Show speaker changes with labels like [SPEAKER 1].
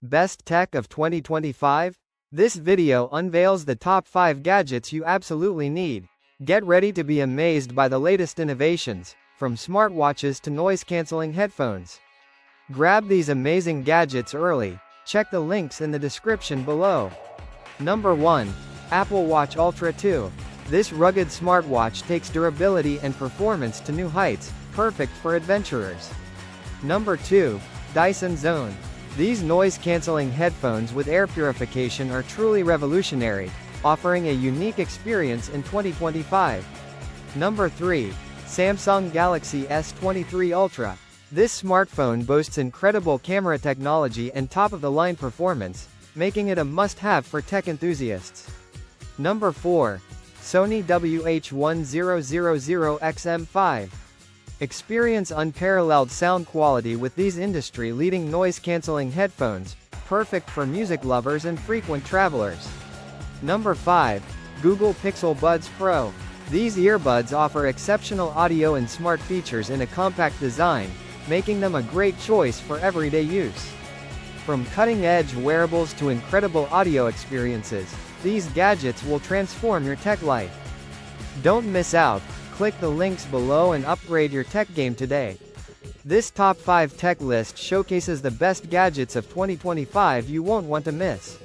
[SPEAKER 1] Best Tech of 2025? This video unveils the top 5 gadgets you absolutely need. Get ready to be amazed by the latest innovations, from smartwatches to noise-canceling headphones. Grab these amazing gadgets early. Check the links in the description below. Number 1. Apple Watch Ultra 2. This rugged smartwatch takes durability and performance to new heights, perfect for adventurers. Number 2. Dyson Zone. These noise-canceling headphones with air purification are truly revolutionary, offering a unique experience in 2025. Number 3. Samsung Galaxy S23 Ultra. This smartphone boasts incredible camera technology and top-of-the-line performance, making it a must-have for tech enthusiasts. Number 4. Sony WH-1000XM5. Experience unparalleled sound quality with these industry-leading noise-canceling headphones, perfect for music lovers and frequent travelers. Number 5. Google Pixel Buds Pro. These earbuds offer exceptional audio and smart features in a compact design, making them a great choice for everyday use. From cutting-edge wearables to incredible audio experiences, these gadgets will transform your tech life. Don't miss out. Click the links below and upgrade your tech game today. This top 5 tech list showcases the best gadgets of 2025 you won't want to miss.